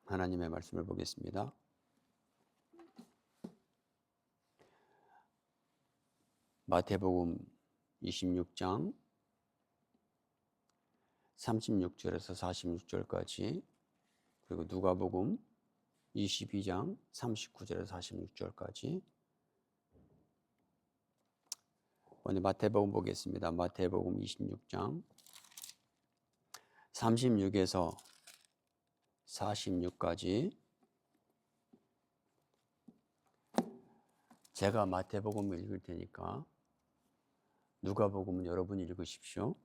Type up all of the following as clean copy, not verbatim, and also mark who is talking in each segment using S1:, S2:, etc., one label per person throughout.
S1: 하나님의 말씀을 보겠습니다. 마태복음 26장 36절에서 46절까지, 그리고 누가복음 22장 39절에서 46절까지. 오늘 마태복음 보겠습니다. 마태복음 26장 36에서 46까지. 제가 마태복음을 읽을 테니까 누가복음은 여러분이 읽으십시오.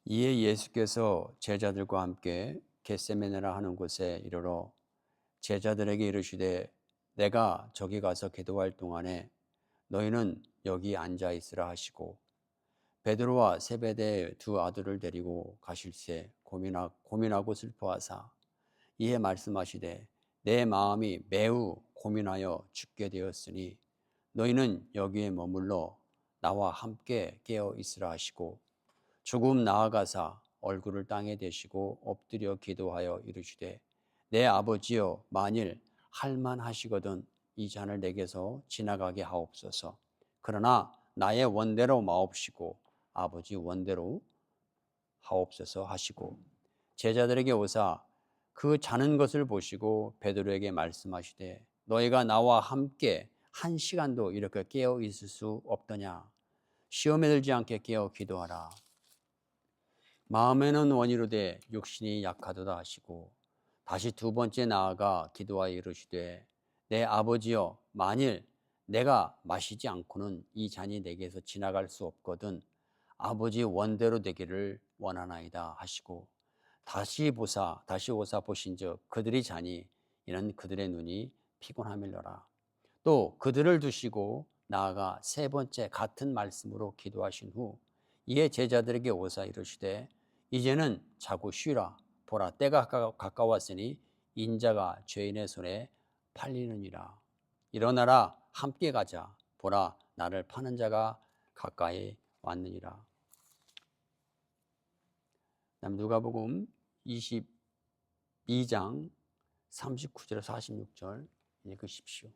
S1: 이에 예수께서 제자들과 함께 겟세마네라 하는 곳에 이르러 제자들에게 이르시되 내가 저기 가서 기도할 동안에 너희는 여기 앉아 있으라 하시고, 베드로와 세베대의 두 아들을 데리고 가실새 고민하고 슬퍼하사 이에 말씀하시되 내 마음이 매우 고민하여 죽게 되었으니 너희는 여기에 머물러 나와 함께 깨어 있으라 하시고, 조금 나아가사 얼굴을 땅에 대시고 엎드려 기도하여 이르시되 내 아버지여, 만일 할만하시거든 이 잔을 내게서 지나가게 하옵소서. 그러나 나의 원대로 마옵시고 아버지 원대로 하옵소서 하시고, 제자들에게 오사 그 자는 것을 보시고 베드로에게 말씀하시되 너희가 나와 함께 한 시간도 이렇게 깨어 있을 수 없더냐. 시험에 들지 않게 깨어 기도하라. 마음에는 원이로되 육신이 약하도다 하시고, 다시 두 번째 나아가 기도하여 이르시되 내 아버지여, 만일 내가 마시지 않고는 이 잔이 내게서 지나갈 수 없거든 아버지 원대로 되기를 원하나이다 하시고, 다시 오사 보신즉 그들이 자니 이는 그들의 눈이 피곤함일러라. 또 그들을 두시고 나아가 세 번째 같은 말씀으로 기도하신 후 이에 제자들에게 오사 이르시되 이제는 자고 쉬라. 보라, 때가 가까웠으니 인자가 죄인의 손에 팔리느니라. 일어나라, 함께 가자. 보라, 나를 파는 자가 가까이 왔느니라. 다음 누가복음 22장 39절에서 46절 읽으십시오.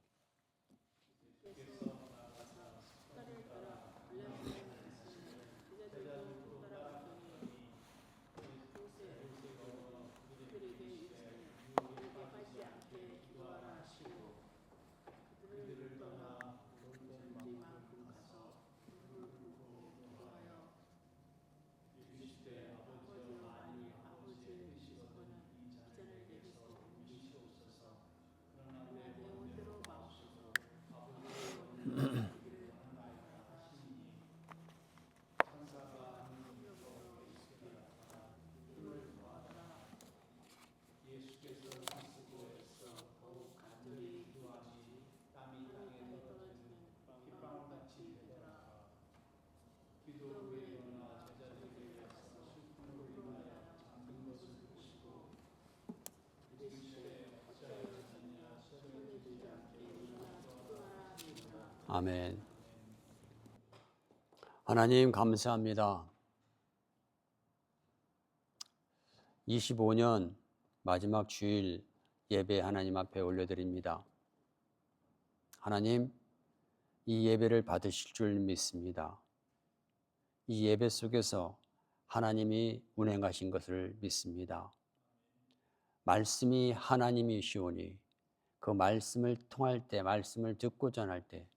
S1: 아멘. 하나님 감사합니다. 25년 마지막 주일 예배 하나님 앞에 올려드립니다. 하나님, 이 예배를 받으실 줄 믿습니다. 이 예배 속에서 하나님이 운행하신 것을 믿습니다. 말씀이 하나님이시오니 그 말씀을 통할 때, 말씀을 듣고 전할 때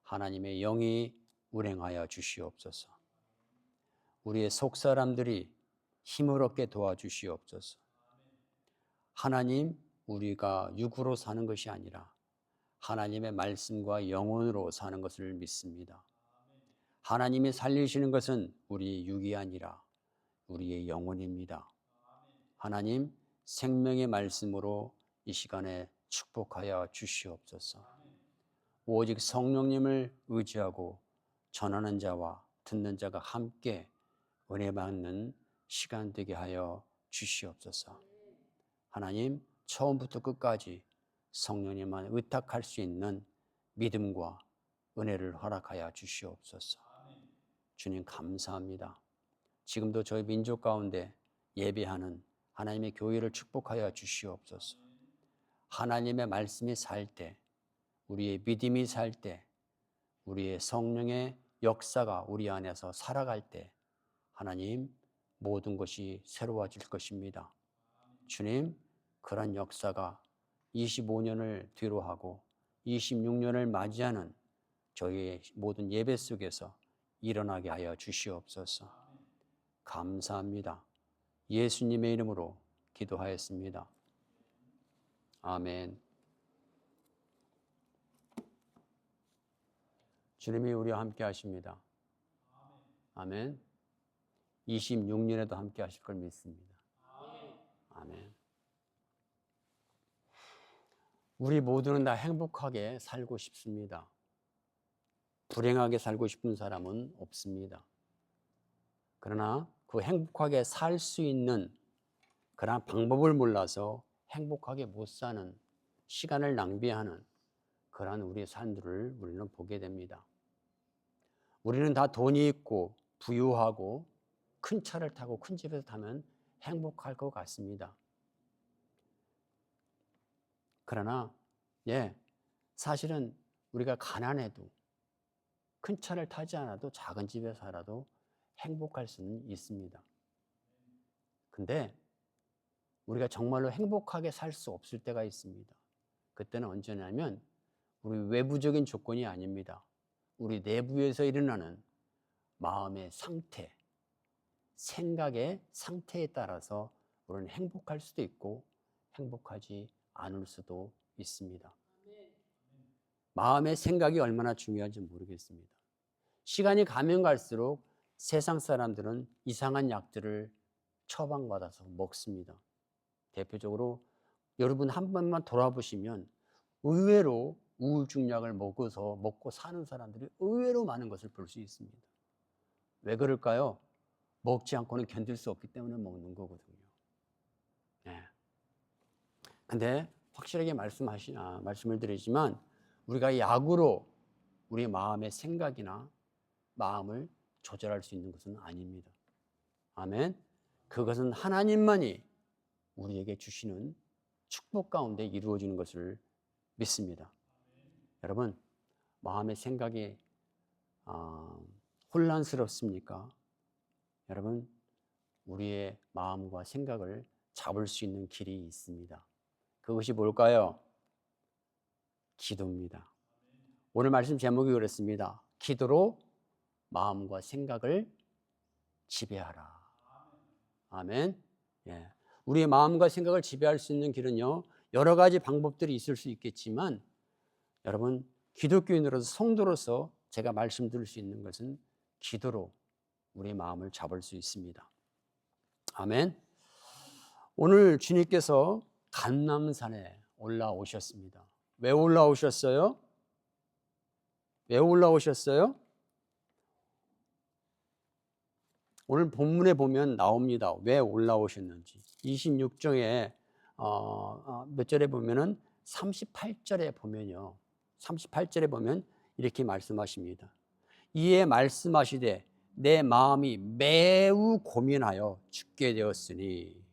S1: 하나님의 영이 운행하여 주시옵소서. 우리의 속사람들이 힘을 얻게 도와주시옵소서. 하나님, 우리가 육으로 사는 것이 아니라 하나님의 말씀과 영혼으로 사는 것을 믿습니다. 하나님이 살리시는 것은 우리의 육이 아니라 우리의 영혼입니다. 하나님, 생명의 말씀으로 이 시간에 축복하여 주시옵소서. 오직 성령님을 의지하고 전하는 자와 듣는 자가 함께 은혜 받는 시간 되게 하여 주시옵소서. 하나님, 처음부터 끝까지 성령님만 의탁할 수 있는 믿음과 은혜를 허락하여 주시옵소서. 주님 감사합니다. 지금도 저희 민족 가운데 예배하는 하나님의 교회를 축복하여 주시옵소서. 하나님의 말씀이 살 때, 우리의 믿음이 살 때, 우리의 성령의 역사가 우리 안에서 살아갈 때 하나님 모든 것이 새로워질 것입니다. 주님, 그런 역사가 25년을 뒤로 하고 26년을 맞이하는 저희의 모든 예배 속에서 일어나게 하여 주시옵소서. 감사합니다. 예수님의 이름으로 기도하였습니다. 아멘. 주님이 우리와 함께 하십니다. 아멘. 26년에도 함께 하실 걸 믿습니다. 아멘. 우리 모두는 다 행복하게 살고 싶습니다. 불행하게 살고 싶은 사람은 없습니다. 그러나 그 행복하게 살 수 있는 그런 방법을 몰라서 행복하게 못 사는, 시간을 낭비하는 그러한 우리의 삶들을 우리는 보게 됩니다. 우리는 다 돈이 있고 부유하고 큰 차를 타고 큰 집에서 타면 행복할 것 같습니다. 그러나 사실은 우리가 가난해도 큰 차를 타지 않아도 작은 집에 살아도 행복할 수는 있습니다. 근데 우리가 정말로 행복하게 살 수 없을 때가 있습니다. 그때는 언제냐면 우리 외부적인 조건이 아닙니다. 우리 내부에서 일어나는 마음의 상태, 생각의 상태에 따라서 우리는 행복할 수도 있고 행복하지 않을 수도 있습니다. 마음의 생각이 얼마나 중요한지 모르겠습니다. 시간이 가면 갈수록 세상 사람들은 이상한 약들을 처방받아서 먹습니다. 대표적으로 여러분 한 번만 돌아보시면 의외로 우울증 약을 먹고 사는 사람들이 의외로 많은 것을 볼 수 있습니다. 왜 그럴까요? 먹지 않고는 견딜 수 없기 때문에 먹는 거거든요. 근데 확실하게 말씀을 드리지만 우리가 약으로 우리 마음의 생각이나 마음을 조절할 수 있는 것은 아닙니다. 아멘. 그것은 하나님만이 우리에게 주시는 축복 가운데 이루어지는 것을 믿습니다. 여러분, 마음의 생각이 혼란스럽습니까? 여러분, 우리의 마음과 생각을 잡을 수 있는 길이 있습니다. 그것이 뭘까요? 기도입니다. 오늘 말씀 제목이 그렇습니다. 기도로 마음과 생각을 지배하라. 아멘. 우리의 마음과 생각을 지배할 수 있는 길은요, 여러 가지 방법들이 있을 수 있겠지만 여러분, 기독교인으로서 성도로서 제가 말씀드릴 수 있는 것은 기도로 우리의 마음을 잡을 수 있습니다. 아멘. 오늘 주님께서 감람산에 올라오셨습니다. 왜 올라오셨어요? 왜 올라오셨어요? 오늘 본문에 보면 나옵니다. 왜 올라오셨는지. 26장에 몇 절에 보면은 38절에 보면요. 38절에 보면 이렇게 말씀하십니다. 이에 말씀하시되 내 마음이 매우 고민하여 죽게 되었으니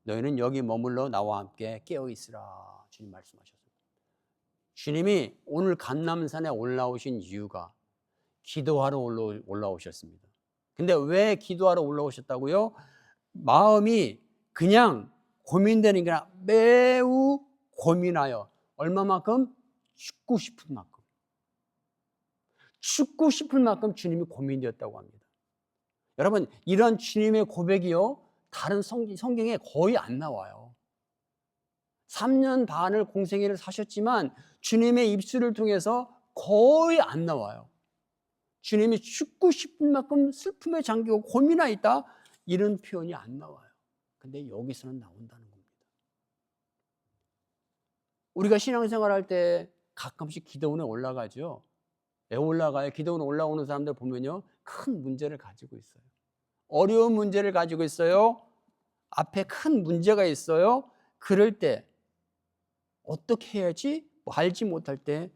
S1: 너희는 여기 머물러 나와 함께 깨어 있으라. 주님 말씀하셨습니다. 주님이 오늘 감람산에 올라오신 이유가 기도하러 올라오셨습니다. 근데 왜 기도하러 올라오셨다고요? 마음이 그냥 고민되는 게 아니라 매우 고민하여 얼마만큼? 죽고 싶은 만큼. 죽고 싶을 만큼 주님이 고민되었다고 합니다. 여러분, 이런 주님의 고백이요, 다른 성경에 거의 안 나와요. 3년 반을 공생애를 사셨지만 주님의 입술을 통해서 거의 안 나와요. 주님이 죽고 싶은 만큼 슬픔에 잠기고 고민하였다, 이런 표현이 안 나와요. 근데 여기서는 나온다는 겁니다. 우리가 신앙생활 할 때 가끔씩 기도원에 올라가죠. 왜 올라가요? 기도원에 올라오는 사람들 보면요, 큰 문제를 가지고 있어요. 어려운 문제를 가지고 있어요. 앞에 큰 문제가 있어요. 그럴 때 어떻게 해야지 알지 못할 때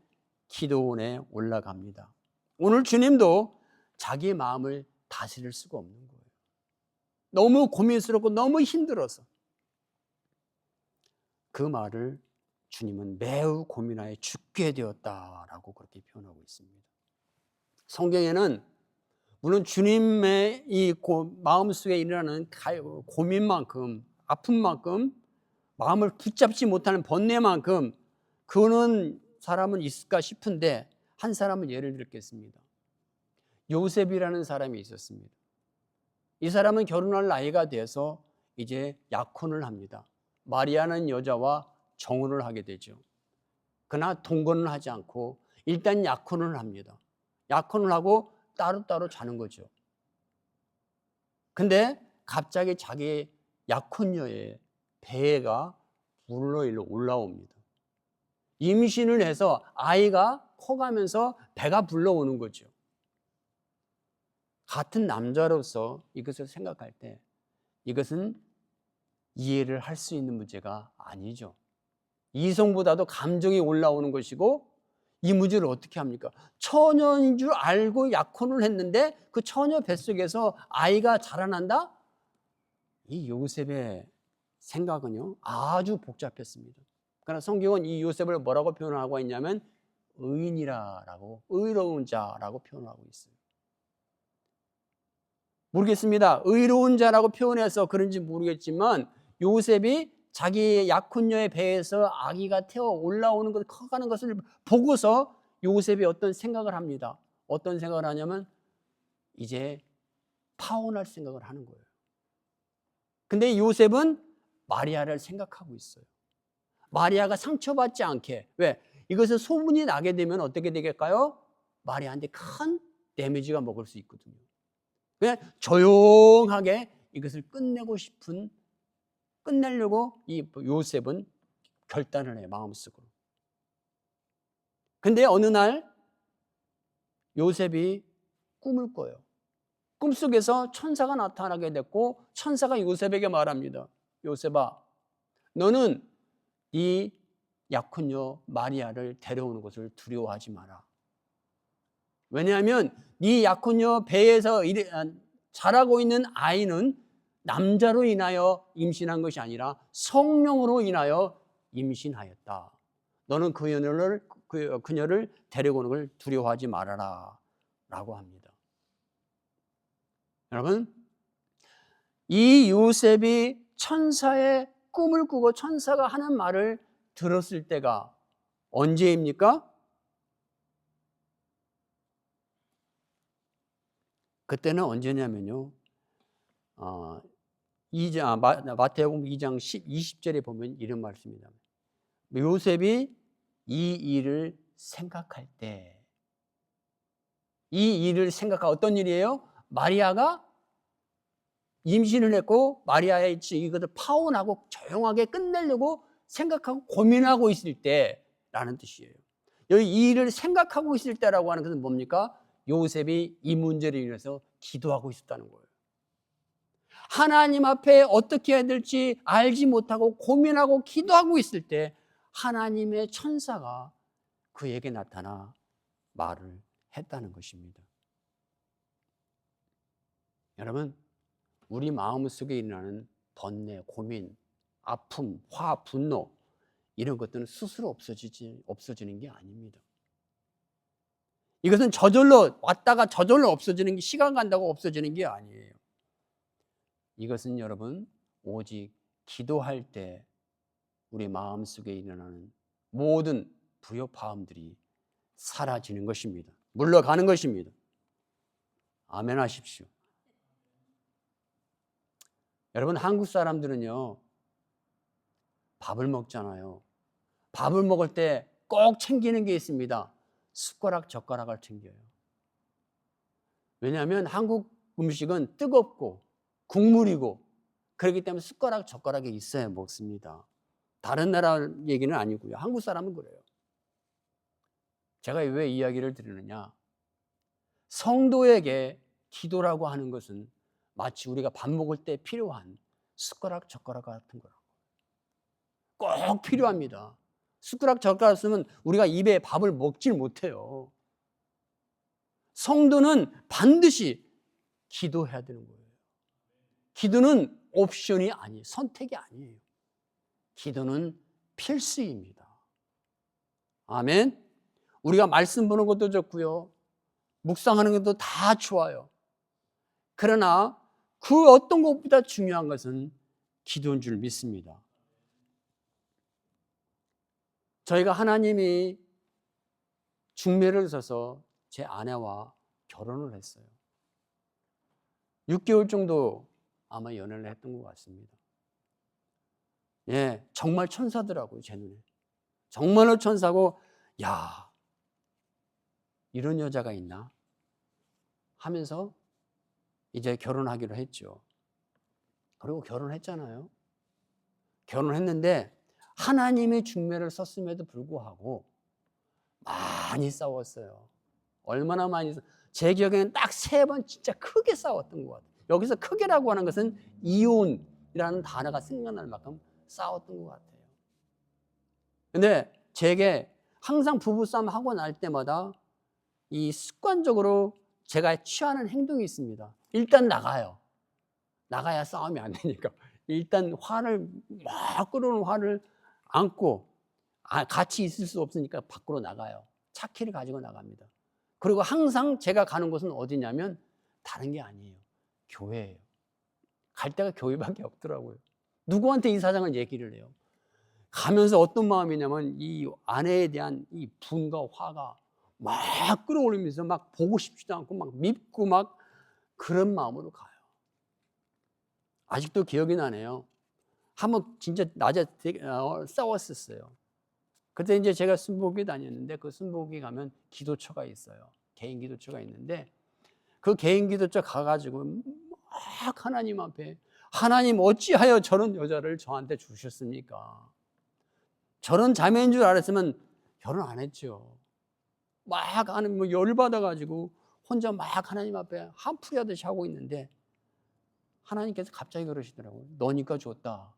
S1: 기도원에 올라갑니다. 오늘 주님도 자기의 마음을 다스릴 수가 없는 거예요. 너무 고민스럽고 너무 힘들어서. 그 말을 주님은 매우 고민하여 죽게 되었다라고 그렇게 표현하고 있습니다. 성경에는 물론 주님의 이 마음속에 일어나는 고민만큼, 아픔만큼, 마음을 붙잡지 못하는 번뇌만큼 그는 사람은 있을까 싶은데, 한 사람은 예를 들겠습니다. 요셉이라는 사람이 있었습니다. 이 사람은 결혼할 나이가 돼서 이제 약혼을 합니다. 마리아는 여자와 정혼을 하게 되죠. 그러나 동거는 하지 않고 일단 약혼을 합니다. 약혼을 하고 따로따로 자는 거죠. 근데 갑자기 자기 약혼녀의 배가 불러 올라옵니다. 임신을 해서 아이가 커가면서 배가 불러오는 거죠. 같은 남자로서 이것을 생각할 때 이것은 이해를 할 수 있는 문제가 아니죠. 이성보다도 감정이 올라오는 것이고, 이 문제를 어떻게 합니까? 처녀인 줄 알고 약혼을 했는데 그 처녀 뱃속에서 아이가 자라난다? 이 요셉의 생각은요 아주 복잡했습니다. 그러나 성경은 이 요셉을 뭐라고 표현하고 있냐면 의인이라고, 의로운 자라고 표현하고 있어요. 모르겠습니다. 의로운 자라고 표현해서 그런지 모르겠지만 요셉이 자기 약혼녀의 배에서 아기가 태어 올라오는 것, 커가는 것을 보고서 요셉이 어떤 생각을 합니다. 어떤 생각을 하냐면 이제 파혼할 생각을 하는 거예요. 근데 요셉은 마리아를 생각하고 있어요. 마리아가 상처받지 않게. 왜? 이것을 소문이 나게 되면 어떻게 되겠까요? 마리아한테 큰 데미지가 먹을 수 있거든요. 그냥 조용하게 이것을 끝내려고 이 요셉은 결단을 해요, 마음속으로. 근데 어느 날 요셉이 꿈을 꿔요. 꿈속에서 천사가 나타나게 됐고, 천사가 요셉에게 말합니다. 요셉아, 너는 이 약혼녀 마리아를 데려오는 것을 두려워하지 마라. 왜냐하면 네 약혼녀 배에서 자라고 있는 아이는 남자로 인하여 임신한 것이 아니라 성령으로 인하여 임신하였다. 너는 그녀를 데려오는 걸 두려워하지 말아라 라고 합니다. 여러분, 이 요셉이 천사의 꿈을 꾸고 천사가 하는 말을 들었을 때가 언제입니까? 그때는 언제냐면요, 마태복음 2장 20절에 보면 이런 말씀입니다. 요셉이 이 일을 생각할 때, 이 일을 생각할 어떤 일이에요? 마리아가 임신을 했고 마리아의 이것을 파혼하고 조용하게 끝내려고 생각하고 고민하고 있을 때라는 뜻이에요. 여기 이 일을 생각하고 있을 때라고 하는 것은 뭡니까? 요셉이 이 문제를 인해서 기도하고 있었다는 거예요. 하나님 앞에 어떻게 해야 될지 알지 못하고 고민하고 기도하고 있을 때 하나님의 천사가 그에게 나타나 말을 했다는 것입니다. 여러분, 우리 마음속에 일어나는 번뇌, 고민, 아픔, 화, 분노, 이런 것들은 스스로 없어지는 게 아닙니다. 이것은 저절로 왔다가 저절로 없어지는 게, 시간 간다고 없어지는 게 아니에요. 이것은 여러분 오직 기도할 때 우리 마음속에 일어나는 모든 불협화음들이 사라지는 것입니다. 물러가는 것입니다. 아멘 하십시오. 여러분, 한국 사람들은요 밥을 먹잖아요. 밥을 먹을 때 꼭 챙기는 게 있습니다. 숟가락, 젓가락을 챙겨요. 왜냐하면 한국 음식은 뜨겁고 국물이고 그렇기 때문에 숟가락, 젓가락이 있어야 먹습니다. 다른 나라 얘기는 아니고요. 한국 사람은 그래요. 제가 왜 이야기를 드리느냐, 성도에게 기도라고 하는 것은 마치 우리가 밥 먹을 때 필요한 숟가락, 젓가락 같은 거라고. 꼭 필요합니다. 숟가락, 젓가락 쓰면 우리가 입에 밥을 먹질 못해요. 성도는 반드시 기도해야 되는 거예요. 기도는 옵션이 아니에요. 선택이 아니에요. 기도는 필수입니다. 아멘. 우리가 말씀 보는 것도 좋고요. 묵상하는 것도 다 좋아요. 그러나 그 어떤 것보다 중요한 것은 기도인 줄 믿습니다. 저희가 하나님이 중매를 서서 제 아내와 결혼을 했어요. 6개월 정도 아마 연애를 했던 것 같습니다. 예, 정말 천사더라고요, 제 눈에. 정말로 천사고, 야, 이런 여자가 있나? 하면서 이제 결혼하기로 했죠. 그리고 결혼했잖아요. 결혼했는데 하나님의 중매를 썼음에도 불구하고 많이 싸웠어요. 얼마나 많이 제 기억에는 딱 3번 진짜 크게 싸웠던 것 같아요. 여기서 크게라고 하는 것은 이혼이라는 단어가 생각날 만큼 싸웠던 것 같아요. 근데 제게 항상 부부싸움 하고 날 때마다 이 습관적으로 제가 취하는 행동이 있습니다. 일단 나가요. 나가야 싸움이 안 되니까. 일단 화를 막 끓어오는 화를 안고 같이 있을 수 없으니까 밖으로 나가요. 차 키를 가지고 나갑니다. 그리고 항상 제가 가는 곳은 어디냐면 다른 게 아니에요. 교회예요. 갈 데가 교회밖에 없더라고요. 누구한테 이 사정을 얘기를 해요. 가면서 어떤 마음이냐면 이 아내에 대한 이 분과 화가 막 끌어올리면서 막 보고 싶지도 않고 막 밉고 막 그런 마음으로 가요. 아직도 기억이 나네요. 한번 진짜 낮에 싸웠었어요. 그때 이제 제가 순복이 다녔는데 그 순복이 가면 기도처가 있어요. 개인 기도처가 있는데 그 개인 기도처 가가지고 막 하나님 앞에 하나님 어찌하여 저런 여자를 저한테 주셨습니까? 저런 자매인 줄 알았으면 결혼 안 했죠. 막 하는 뭐 열받아가지고 혼자 막 하나님 앞에 한풀이 하듯이 하고 있는데 하나님께서 갑자기 그러시더라고요. 너니까 줬다.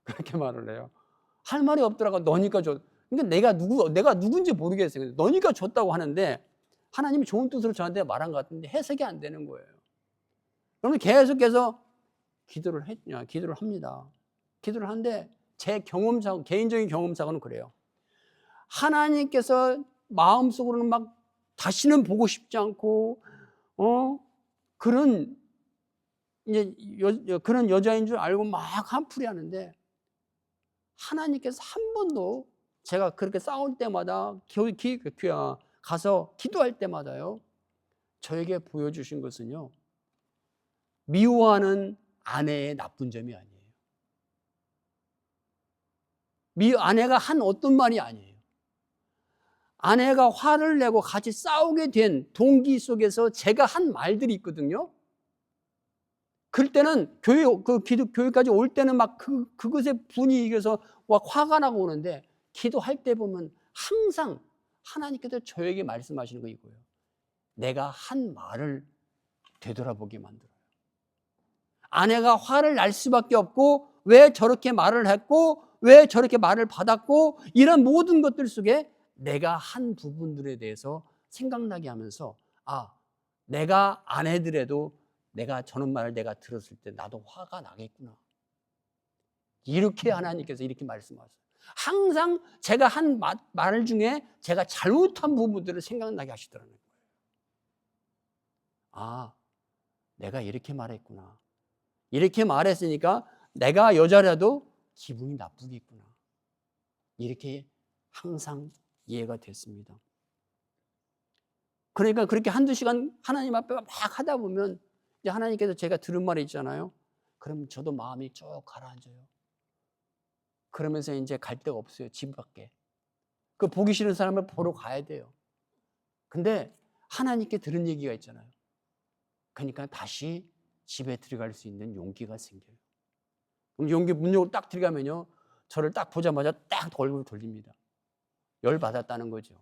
S1: 그렇게 말을 해요. 할 말이 없더라고. 너니까 줬다. 그러니까 내가 누군지 모르겠어요. 너니까 줬다고 하는데 하나님이 좋은 뜻으로 저한테 말한 것 같은데 해석이 안 되는 거예요. 그러면 계속해서 기도를 합니다. 기도를 하는데 제 경험상, 개인적인 경험상은 그래요. 하나님께서 마음속으로는 막 다시는 보고 싶지 않고, 그런 그런 여자인 줄 알고 막 한풀이 하는데 하나님께서 한 번도 제가 그렇게 싸울 때마다 가서 기도할 때마다요 저에게 보여주신 것은요 미워하는 아내의 나쁜 점이 아니에요. 아내가 한 어떤 말이 아니에요. 아내가 화를 내고 같이 싸우게 된 동기 속에서 제가 한 말들이 있거든요. 그럴 때는 교회까지 올 때는 막 그것에 분이 이겨서 막 화가 나고 오는데 기도할 때 보면 항상 하나님께서 저에게 말씀하시는 거 이거예요. 내가 한 말을 되돌아보게 만들어요. 아내가 화를 날 수밖에 없고 왜 저렇게 말을 했고 왜 저렇게 말을 받았고 이런 모든 것들 속에 내가 한 부분들에 대해서 생각나게 하면서 내가 안 해더라도 내가 저런 말을 내가 들었을 때 나도 화가 나겠구나. 이렇게 하나님께서 이렇게 말씀하세요. 항상 제가 한 말 중에 제가 잘못한 부분들을 생각나게 하시더라는 거예요. 내가 이렇게 말했구나. 이렇게 말했으니까 내가 여자라도 기분이 나쁘겠구나. 이렇게 항상 이해가 됐습니다. 그러니까 그렇게 한두 시간 하나님 앞에 막 하다 보면 이제 하나님께서 제가 들은 말이 있잖아요. 그럼 저도 마음이 쭉 가라앉아요. 그러면서 이제 갈 데가 없어요. 집 밖에. 그 보기 싫은 사람을 보러 가야 돼요. 근데 하나님께 들은 얘기가 있잖아요. 그러니까 다시 집에 들어갈 수 있는 용기가 생겨요. 그럼 문역으로 딱 들어가면요. 저를 딱 보자마자 딱 얼굴을 돌립니다. 열받았다는 거죠.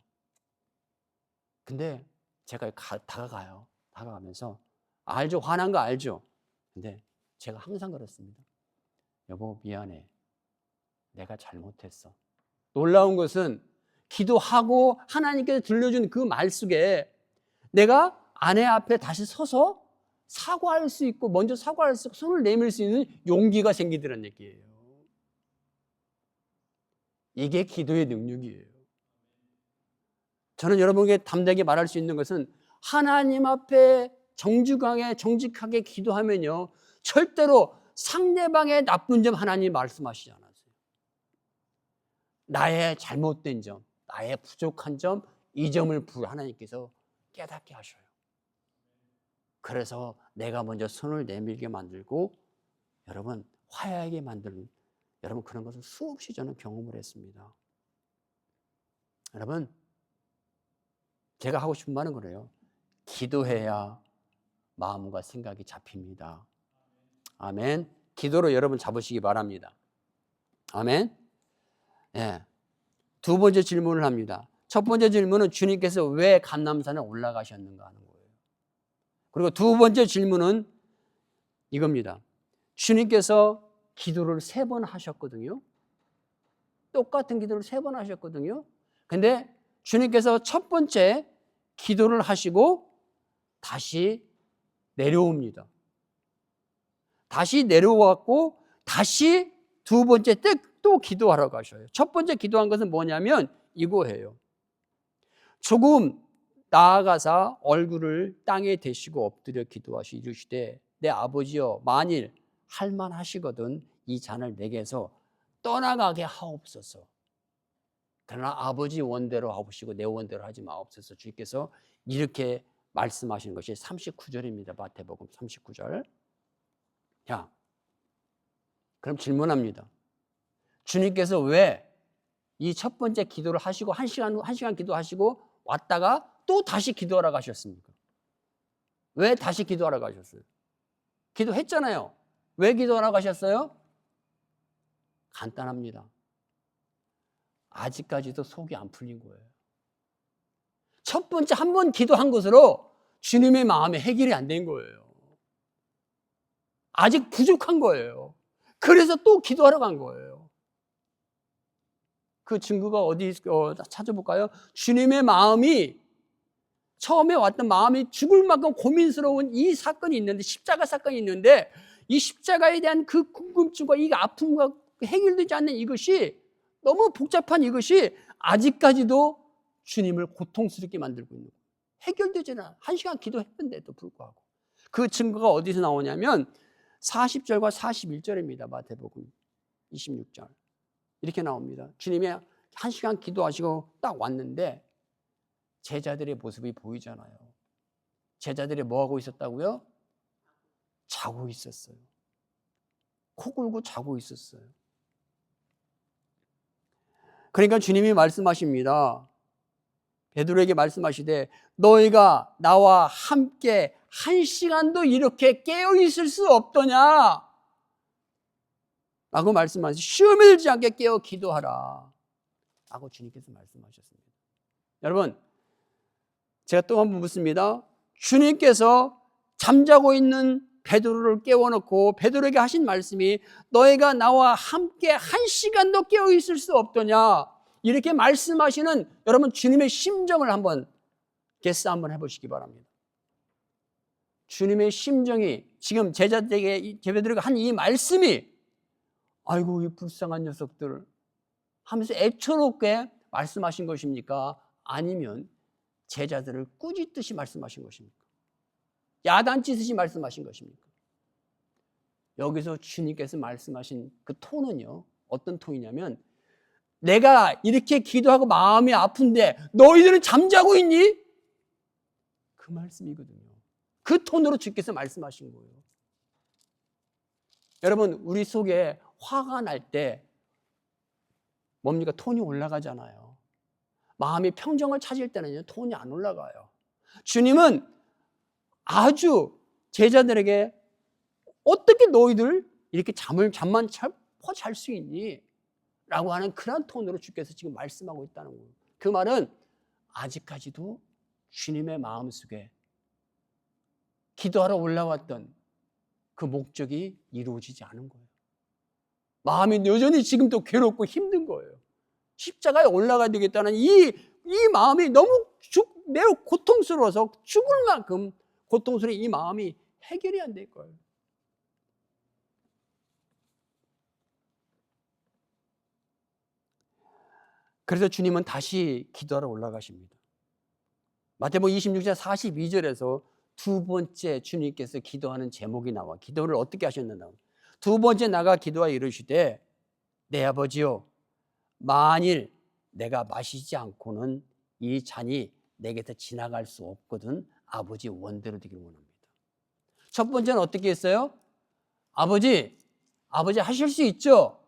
S1: 근데 제가 다가가요. 다가가면서 알죠? 화난 거 알죠? 근데 제가 항상 그렇습니다. 여보 미안해. 내가 잘못했어. 놀라운 것은 기도하고 하나님께서 들려준 그 말 속에 내가 아내 앞에 다시 서서 사과할 수 있고 먼저 사과할 수 있고 손을 내밀 수 있는 용기가 생기더란 얘기예요. 이게 기도의 능력이에요. 저는 여러분에게 담대하게 말할 수 있는 것은 하나님 앞에 정직하게 기도하면요, 절대로 상대방의 나쁜 점 하나님 말씀하시지 않으세요. 나의 잘못된 점, 나의 부족한 점, 이 점을 하나님께서 깨닫게 하셔요. 그래서 내가 먼저 손을 내밀게 만들고 여러분 화해하게 만드는, 여러분 그런 것을 수없이 저는 경험을 했습니다. 여러분, 제가 하고 싶은 말은 그래요. 기도해야 마음과 생각이 잡힙니다. 아멘. 기도로 여러분 잡으시기 바랍니다. 아멘. 예. 두 번째 질문을 합니다. 첫 번째 질문은 주님께서 왜 감람산에 올라가셨는가 하는 거예요. 그리고 두 번째 질문은 이겁니다. 주님께서 기도를 3번 하셨거든요. 똑같은 기도를 3번 하셨거든요. 근데 주님께서 첫 번째 기도를 하시고 다시 내려옵니다. 다시 내려왔고 다시 두 번째 때 또 기도하러 가셔요. 첫 번째 기도한 것은 뭐냐면 이거예요. 조금 나아가사 얼굴을 땅에 대시고 엎드려 기도하시 이르시되 내 아버지여 만일 할만하시거든 이 잔을 내게서 떠나가게 하옵소서. 그러나 아버지 원대로 하옵시고 내 원대로 하지 마옵소서. 주께서 이렇게 말씀하시는 것이 39절입니다. 마태복음 39절. 자, 그럼 질문합니다. 주님께서 왜 이 첫 번째 기도를 하시고 한 시간 기도하시고 왔다가 또 다시 기도하러 가셨습니까? 왜 다시 기도하러 가셨어요? 기도했잖아요. 왜 기도하러 가셨어요? 간단합니다. 아직까지도 속이 안 풀린 거예요. 첫 번째 한 번 기도한 것으로 주님의 마음에 해결이 안 된 거예요. 아직 부족한 거예요. 그래서 또 기도하러 간 거예요. 그 증거가 어디 찾아볼까요? 주님의 마음이 처음에 왔던 마음이 죽을 만큼 고민스러운 이 사건이 있는데, 십자가 사건이 있는데, 이 십자가에 대한 그 궁금증과 이 아픔과 해결되지 않는 이것이 너무 복잡한 이것이 아직까지도 주님을 고통스럽게 만들고 있는 거예요. 해결되지는 않아요. 1시간 기도했는데도 불구하고. 그 증거가 어디서 나오냐면 40절과 41절입니다. 마태복음 26절. 이렇게 나옵니다. 주님이 1시간 기도하시고 딱 왔는데 제자들의 모습이 보이잖아요. 제자들이 뭐하고 있었다고요? 자고 있었어요. 코 골고 자고 있었어요. 그러니까 주님이 말씀하십니다. 베드로에게 말씀하시되 너희가 나와 함께 1시간도 이렇게 깨어있을 수 없더냐 라고 말씀하시고 시험에 들지 않게 깨어 기도하라 라고 주님께서 말씀하셨습니다. 여러분, 제가 또 한 번 묻습니다. 주님께서 잠자고 있는 베드로를 깨워놓고 베드로에게 하신 말씀이 너희가 나와 함께 1시간도 깨어있을 수 없더냐 이렇게 말씀하시는 여러분 주님의 심정을 한번 게스 한번 해보시기 바랍니다. 주님의 심정이 지금 제자들에게 베드로가 한 이 말씀이 아이고 이 불쌍한 녀석들 하면서 애처롭게 말씀하신 것입니까? 아니면 제자들을 꾸짖듯이 말씀하신 것입니까? 야단치듯이 말씀하신 것입니까? 여기서 주님께서 말씀하신 그 톤은요 어떤 톤이냐면 내가 이렇게 기도하고 마음이 아픈데 너희들은 잠자고 있니? 그 말씀이거든요. 그 톤으로 주께서 말씀하신 거예요. 여러분 우리 속에 화가 날 때 뭡니까? 톤이 올라가잖아요. 마음이 평정을 찾을 때는요 톤이 안 올라가요. 주님은 아주 제자들에게 어떻게 너희들 이렇게 잠만 잘 수 있니? 라고 하는 그런 톤으로 주께서 지금 말씀하고 있다는 거예요. 그 말은 아직까지도 주님의 마음속에 기도하러 올라왔던 그 목적이 이루어지지 않은 거예요. 마음이 여전히 지금도 괴롭고 힘든 거예요. 십자가에 올라가야 되겠다는 이 마음이 너무 매우 고통스러워서 죽을 만큼 고통스러운 이 마음이 해결이 안 될 거예요. 그래서 주님은 다시 기도하러 올라가십니다. 마태복음 26장 42절에서 두 번째 주님께서 기도하는 제목이 나와. 기도를 어떻게 하셨느냐. 두 번째 나가 기도하여 이르시되 내 아버지요 만일 내가 마시지 않고는 이 잔이 내게서 지나갈 수 없거든 아버지 원대로 되길 원합니다. 첫 번째는 어떻게 했어요? 아버지 하실 수 있죠?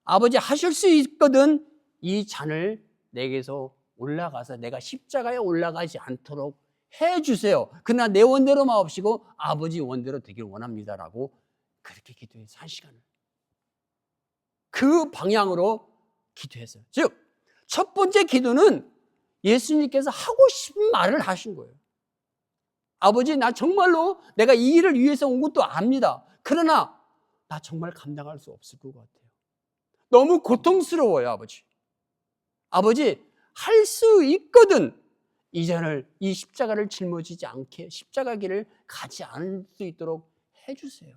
S1: 아버지 하실 수 있거든 이 잔을 내게서 올라가서 내가 십자가에 올라가지 않도록 해주세요. 그러나 내 원대로 마옵시고 아버지 원대로 되길 원합니다라고 그렇게 기도해서 1시간을 그 방향으로 기도했어요. 즉 첫 번째 기도는 예수님께서 하고 싶은 말을 하신 거예요. 아버지 나 정말로 내가 이 일을 위해서 온 것도 압니다. 그러나 나 정말 감당할 수 없을 것 같아요. 너무 고통스러워요. 아버지 할 수 있거든 이 잔을 이 십자가를 짊어지지 않게 십자가 길을 가지 않을 수 있도록 해주세요.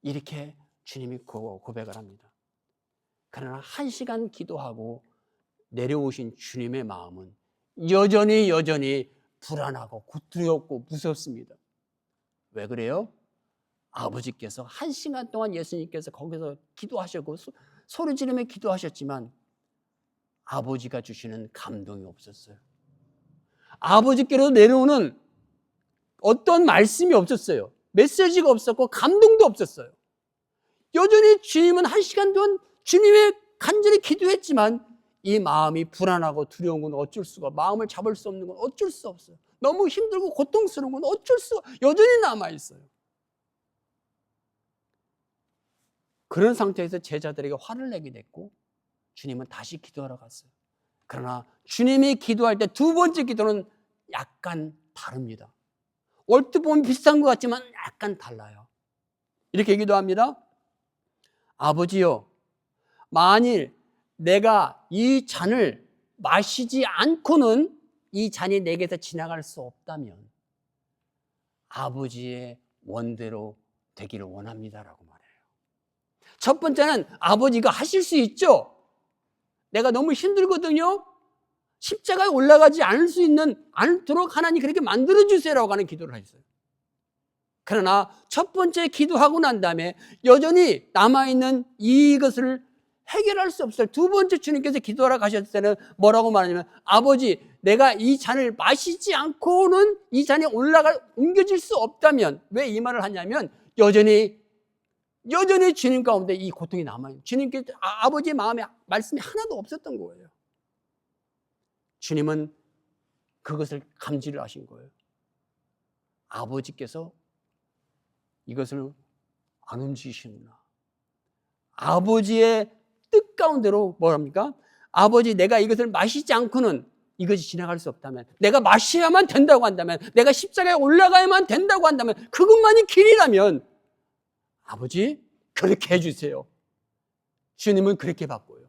S1: 이렇게 주님이 고백을 합니다. 그러나 1시간 기도하고 내려오신 주님의 마음은 여전히 불안하고 두렵고 무섭습니다. 왜 그래요? 아버지께서 1시간 동안 예수님께서 거기서 기도하셨고 소리 지르며 기도하셨지만 아버지가 주시는 감동이 없었어요. 아버지께로 내려오는 어떤 말씀이 없었어요. 메시지가 없었고 감동도 없었어요. 여전히 주님은 1시간 동안 주님의 간절히 기도했지만 이 마음이 불안하고 두려운 건 어쩔 수가, 마음을 잡을 수 없는 건 어쩔 수 없어요. 너무 힘들고 고통스러운 건 어쩔 수 여전히 남아있어요. 그런 상태에서 제자들에게 화를 내게 됐고 주님은 다시 기도하러 갔어요. 그러나 주님이 기도할 때 두 번째 기도는 약간 다릅니다. 얼핏 보면 비슷한 것 같지만 약간 달라요. 이렇게 기도합니다. 아버지요 만일 내가 이 잔을 마시지 않고는 이 잔이 내게서 지나갈 수 없다면 아버지의 원대로 되기를 원합니다라고 말해요. 첫 번째는 아버지가 하실 수 있죠. 내가 너무 힘들거든요. 십자가에 올라가지 않도록 하나님 그렇게 만들어주세요라고 하는 기도를 하셨어요. 그러나 첫 번째 기도하고 난 다음에 여전히 남아있는 이것을 해결할 수 없어요. 두 번째 주님께서 기도하러 가셨을 때는 뭐라고 말하냐면 아버지 내가 이 잔을 마시지 않고는 이 잔이 옮겨질 수 없다면 왜 이 말을 하냐면 여전히 주님 가운데 이 고통이 남아요. 주님께 아버지의 마음에 말씀이 하나도 없었던 거예요. 주님은 그것을 감지를 하신 거예요. 아버지께서 이것을 안 움직이시는구나. 아버지의 뜻 가운데로 뭐랍니까? 아버지 내가 이것을 마시지 않고는 이것이 지나갈 수 없다면 내가 마셔야만 된다고 한다면 내가 십자가에 올라가야만 된다고 한다면 그것만이 길이라면 아버지 그렇게 해주세요. 주님은 그렇게 바꿔요.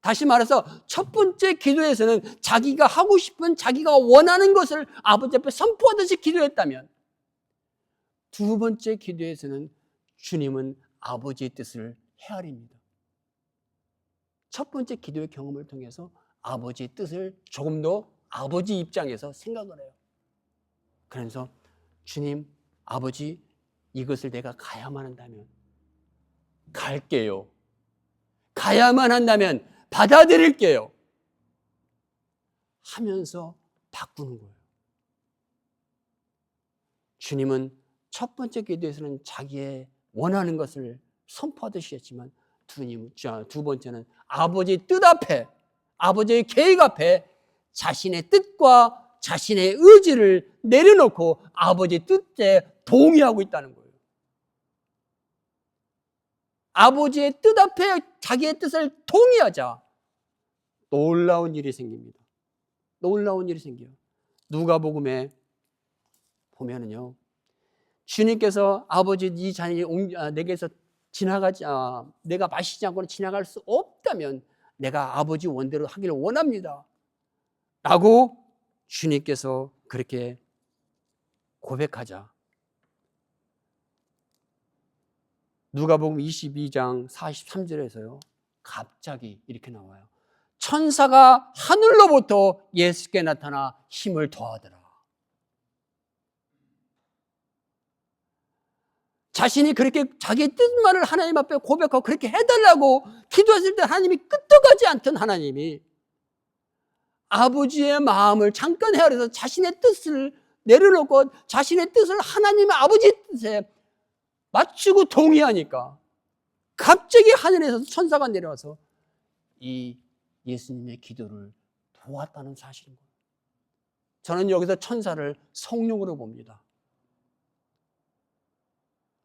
S1: 다시 말해서 첫 번째 기도에서는 자기가 하고 싶은 자기가 원하는 것을 아버지 앞에 선포하듯이 기도했다면 두 번째 기도에서는 주님은 아버지의 뜻을 헤아립니다. 첫 번째 기도의 경험을 통해서 아버지의 뜻을 조금 더 아버지 입장에서 생각을 해요. 그래서 주님, 아버지 이것을 내가 가야만 한다면 갈게요. 가야만 한다면 받아들일게요. 하면서 바꾸는 거예요. 주님은 첫 번째 기도에서는 자기의 원하는 것을 선포하듯이 했지만 두 번째는 아버지의 뜻 앞에 아버지의 계획 앞에 자신의 뜻과 자신의 의지를 내려놓고 아버지의 뜻에 동의하고 있다는 거예요. 아버지의 뜻 앞에 자기의 뜻을 동의하자 놀라운 일이 생깁니다. 놀라운 일이 생겨요. 누가복음에 보면은요. 주님께서 아버지 이 잔이 내게서 내가 마시지 않고는 지나갈 수 없다면 내가 아버지 원대로 하기를 원합니다. 라고 주님께서 그렇게 고백하자. 누가복음 22장 43절에서요. 갑자기 이렇게 나와요. 천사가 하늘로부터 예수께 나타나 힘을 더하더라. 자신이 그렇게 자기의 뜻만을 하나님 앞에 고백하고 그렇게 해달라고 기도했을 때 하나님이 끄떡하지 않던 하나님이 아버지의 마음을 잠깐 헤아려서 자신의 뜻을 내려놓고 자신의 뜻을 하나님의 아버지의 뜻에 맞추고 동의하니까 갑자기 하늘에서 천사가 내려와서 이 예수님의 기도를 도왔다는 사실인 거예요. 저는 여기서 천사를 성령으로 봅니다.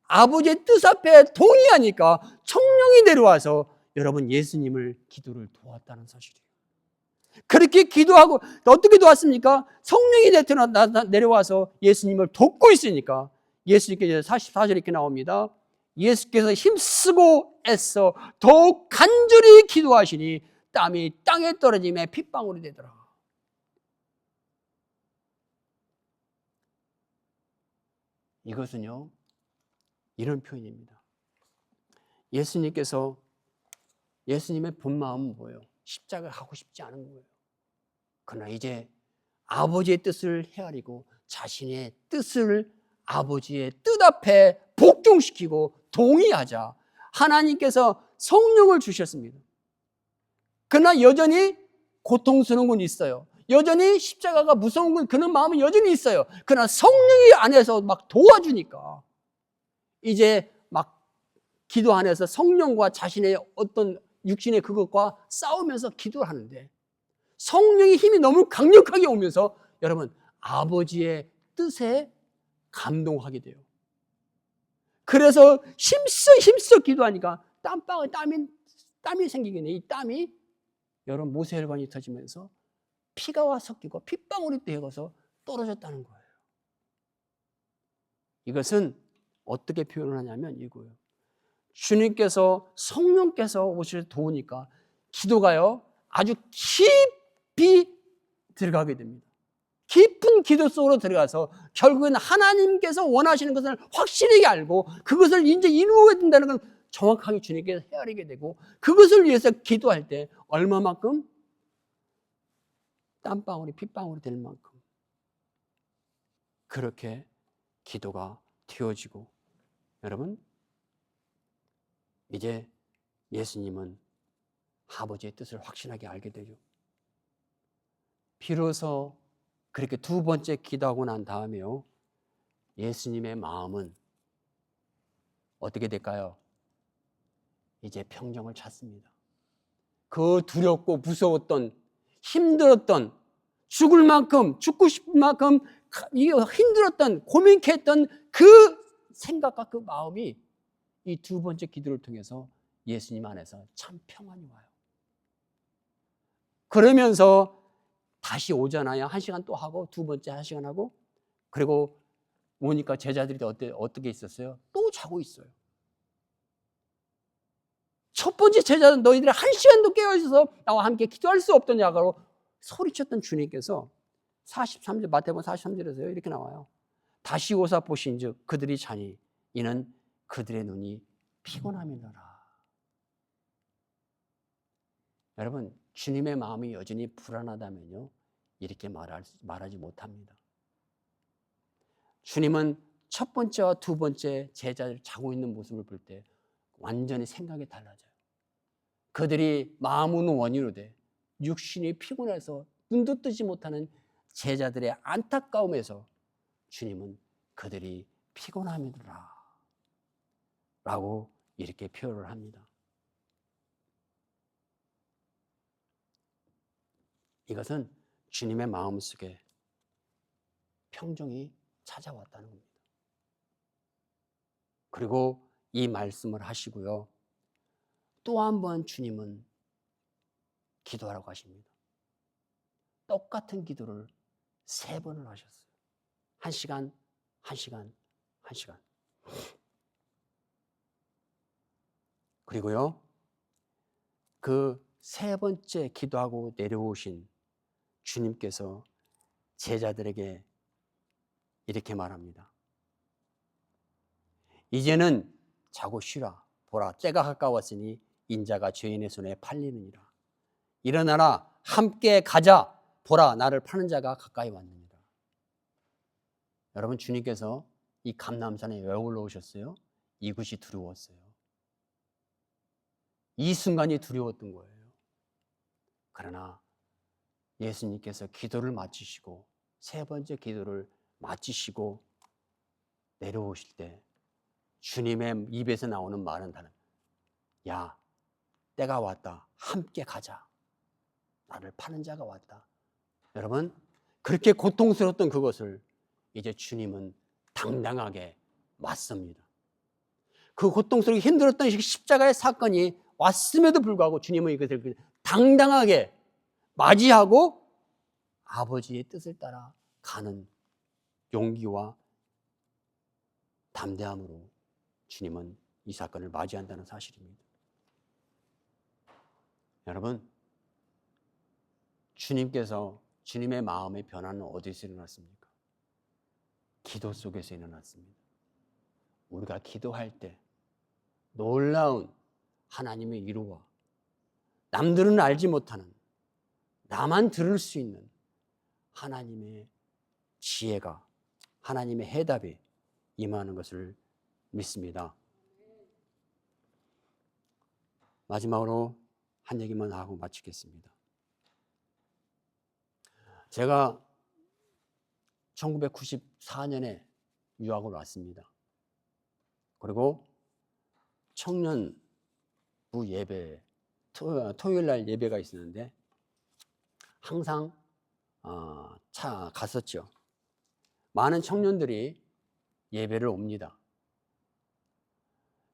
S1: 아버지의 뜻 앞에 동의하니까 성령이 내려와서 여러분 예수님을 기도를 도왔다는 사실이에요. 그렇게 기도하고 어떻게 도왔습니까? 성령이 내려와서 예수님을 돕고 있으니까 예수님께 44절에 이렇게 나옵니다. 예수께서 힘쓰고 애써 더욱 간절히 기도하시니 땀이 땅에 떨어짐에 핏방울이 되더라. 이것은요 이런 표현입니다. 예수님께서 예수님의 본 마음은 뭐예요? 십자가를 하고 싶지 않은 거예요. 그러나 이제 아버지의 뜻을 헤아리고 자신의 뜻을 아버지의 뜻 앞에 복종시키고 동의하자 하나님께서 성령을 주셨습니다. 그러나 여전히 고통스러운 건 있어요. 여전히 십자가가 무서운 건 그런 마음은 여전히 있어요. 그러나 성령이 안에서 막 도와주니까 이제 막 기도 안에서 성령과 자신의 어떤 육신의 그것과 싸우면서 기도를 하는데 성령의 힘이 너무 강력하게 오면서 여러분 아버지의 뜻에 감동하게 돼요. 그래서 힘써 기도하니까 땀이 생기겠네. 이 땀이 여러분 모세혈관이 터지면서 피가 섞이고 핏방울이 되어서 떨어졌다는 거예요. 이것은 어떻게 표현을 하냐면 이거예요. 주님께서 성령께서 오셔서 도우니까 기도가요 아주 깊이 들어가게 됩니다. 깊은 기도 속으로 들어가서 결국엔 하나님께서 원하시는 것을 확실하게 알고 그것을 이제 이루어야 된다는 건 정확하게 주님께서 헤아리게 되고 그것을 위해서 기도할 때 얼마만큼? 땀방울이 핏방울이 될 만큼 그렇게 기도가 튀어지고 여러분 이제 예수님은 아버지의 뜻을 확신하게 알게 되죠. 비로소 그렇게 두 번째 기도하고 난 다음에요. 예수님의 마음은 어떻게 될까요? 이제 평정을 찾습니다. 그 두렵고 무서웠던 힘들었던 죽을 만큼 죽고 싶은 만큼 힘들었던 고민했던 그 생각과 그 마음이 이 두 번째 기도를 통해서 예수님 안에서 참 평안이 와요. 그러면서 다시 오잖아요. 1시간 또 하고 두 번째 1시간 하고 그리고 오니까 제자들이 어떻게 있었어요? 또 자고 있어요. 첫 번째 제자는 너희들이 1시간도 깨어있어서 나와 함께 기도할 수 없더냐고 소리쳤던 주님께서 43절 마태복음 43절에서요 이렇게 나와요. 다시 오사 보신즉 그들이 자니 이는 그들의 눈이 피곤함이더라. 여러분 주님의 마음이 여전히 불안하다면요 이렇게 말하지 못합니다. 주님은 첫 번째와 두 번째 제자들 자고 있는 모습을 볼 때 완전히 생각이 달라져요. 그들이 마음은 원이로되 육신이 피곤해서 눈도 뜨지 못하는 제자들의 안타까움에서 주님은 그들이 피곤함이더라 라고 이렇게 표현을 합니다. 이것은 주님의 마음속에 평정이 찾아왔다는 겁니다. 그리고 이 말씀을 하시고요. 또 한 번 주님은 기도하라고 하십니다. 똑같은 기도를 3번을 하셨어요. 1시간, 1시간, 1시간. 그리고요. 그 3번째 기도하고 내려오신 주님께서 제자들에게 이렇게 말합니다. 이제는 자고 쉬라. 보라, 때가 가까웠으니 인자가 죄인의 손에 팔리느니라. 일어나라, 함께 가자. 보라, 나를 파는 자가 가까이 왔느니라. 여러분, 주님께서 이 감람산에 왜 올라오셨어요? 이곳이 두려웠어요. 이 순간이 두려웠던 거예요. 그러나 예수님께서 기도를 마치시고 세 번째 기도를 마치시고 내려오실 때 주님의 입에서 나오는 말은 다른, 야, 때가 왔다. 함께 가자. 나를 파는 자가 왔다. 여러분, 그렇게 고통스러웠던 그것을 이제 주님은 당당하게 맞습니다. 그 고통스럽게 힘들었던 십자가의 사건이 왔음에도 불구하고 주님은 이것을 당당하게 맞이하고 아버지의 뜻을 따라 가는 용기와 담대함으로 주님은 이 사건을 맞이한다는 사실입니다. 여러분, 주님께서 주님의 마음의 변화는 어디서 일어났습니까? 기도 속에서 일어났습니다. 우리가 기도할 때 놀라운 하나님의 위로와 남들은 알지 못하는, 나만 들을 수 있는 하나님의 지혜가, 하나님의 해답이 임하는 것을 믿습니다. 마지막으로 한 얘기만 하고 마치겠습니다. 제가 1994년에 유학을 왔습니다. 그리고 청년부 예배, 토요일 날 예배가 있었는데 항상 갔었죠. 많은 청년들이 예배를 옵니다.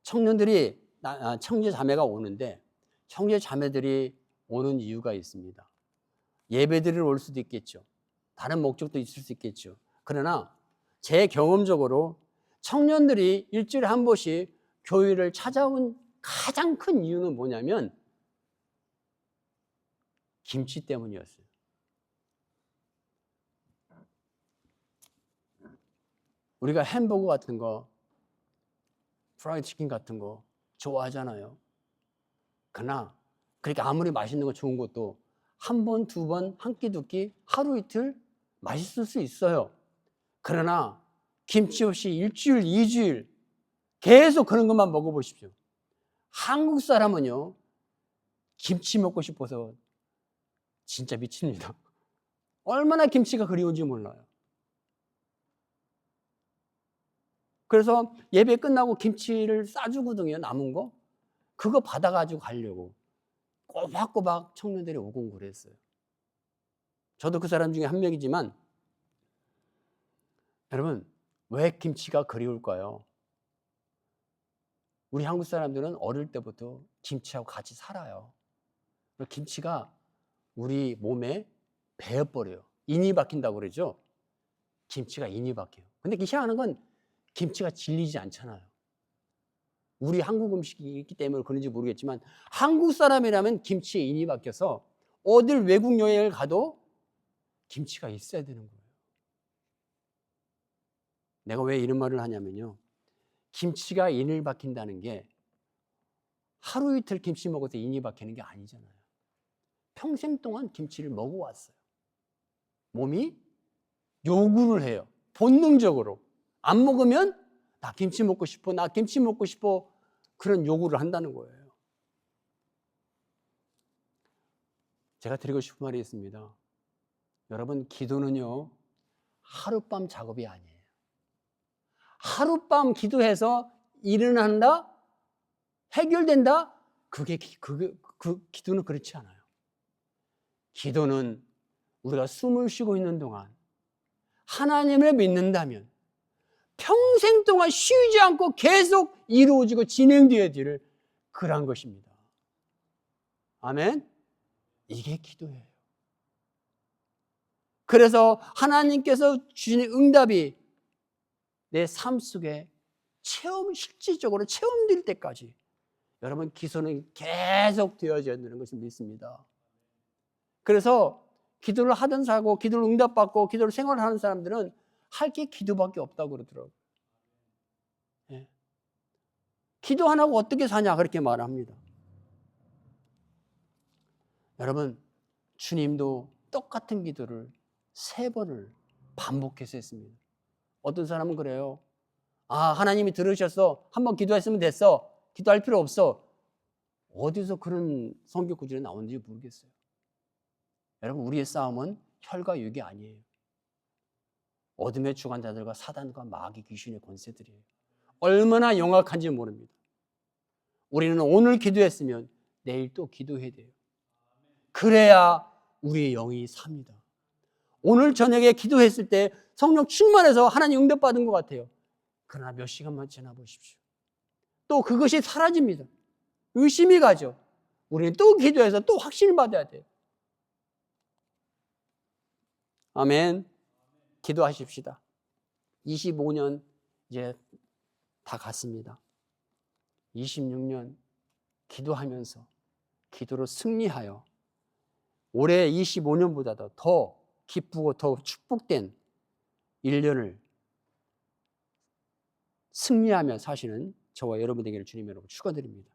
S1: 청년들이 청제 자매가 오는데 청제 자매들이 오는 이유가 있습니다. 예배드리러 올 수도 있겠죠. 다른 목적도 있을 수 있겠죠. 그러나 제 경험적으로 청년들이 일주일에 한 번씩 교회를 찾아온 가장 큰 이유는 뭐냐면 김치 때문이었어요. 우리가 햄버거 같은 거, 프라이드 치킨 같은 거 좋아하잖아요. 그러나 그렇게 아무리 맛있는 거 좋은 것도 한 번, 두 번, 한 끼, 두 끼, 하루 이틀 맛있을 수 있어요. 그러나 김치 없이 일주일, 2주일 계속 그런 것만 먹어보십시오. 한국 사람은요, 김치 먹고 싶어서 진짜 미칩니다. 얼마나 김치가 그리운지 몰라요. 그래서 예배 끝나고 김치를 싸주거든요, 남은 거. 그거 받아가지고 가려고 꼬박꼬박 청년들이 오고 그랬어요. 저도 그 사람 중에 한 명이지만, 여러분, 왜 김치가 그리울까요? 우리 한국 사람들은 어릴 때부터 김치하고 같이 살아요. 김치가 우리 몸에 배어버려요. 인이 박힌다고 그러죠. 김치가 인이 박혀요. 근데 희한한 건 김치가 질리지 않잖아요. 우리 한국 음식이 있기 때문에 그런지 모르겠지만 한국 사람이라면 김치에 인이 박혀서 어딜 외국 여행을 가도 김치가 있어야 되는 거예요. 내가 왜 이런 말을 하냐면요, 김치가 인을 박힌다는 게 하루 이틀 김치 먹어서 인이 박히는 게 아니잖아요. 평생 동안 김치를 먹어왔어요. 몸이 요구를 해요. 본능적으로. 안 먹으면 나 김치 먹고 싶어, 나 김치 먹고 싶어, 그런 요구를 한다는 거예요. 제가 드리고 싶은 말이 있습니다. 여러분, 기도는요, 하룻밤 작업이 아니에요. 하룻밤 기도해서 일어난다? 해결된다? 그 기도는 그렇지 않아요. 기도는 우리가 숨을 쉬고 있는 동안 하나님을 믿는다면 평생 동안 쉬지 않고 계속 이루어지고 진행되어야 될 그런 것입니다. 아멘? 이게 기도예요. 그래서 하나님께서 주신 응답이 내 삶 속에 실질적으로 체험될 때까지 여러분 기도는 계속 되어져야 되는 것을 믿습니다. 그래서 기도를 하던 사고, 기도를 응답받고 기도를 생활하는 사람들은 할 게 기도밖에 없다고 그러더라고요. 예. 기도 안 하고 어떻게 사냐 그렇게 말합니다. 여러분, 주님도 똑같은 기도를 3번을 반복해서 했습니다. 어떤 사람은 그래요. 아, 하나님이 들으셨어. 한번 기도했으면 됐어. 기도할 필요 없어. 어디서 그런 성경 구절이 나오는지 모르겠어요. 여러분, 우리의 싸움은 혈과 육이 아니에요. 어둠의 주관자들과 사단과 마귀 귀신의 권세들이에요. 얼마나 영악한지 모릅니다. 우리는 오늘 기도했으면 내일 또 기도해야 돼요. 그래야 우리의 영이 삽니다. 오늘 저녁에 기도했을 때 성령 충만해서 하나님 응답받은 것 같아요. 그러나 몇 시간만 지나 보십시오. 또 그것이 사라집니다. 의심이 가죠. 우리는 또 기도해서 또 확신을 받아야 돼요. 아멘. 기도하십시다. 25년 이제 다 갔습니다. 26년 기도하면서 기도로 승리하여 올해 25년보다도 더 기쁘고 더 축복된 1년을 승리하며 사시는 저와 여러분 되기를 주님 여러분 축원드립니다.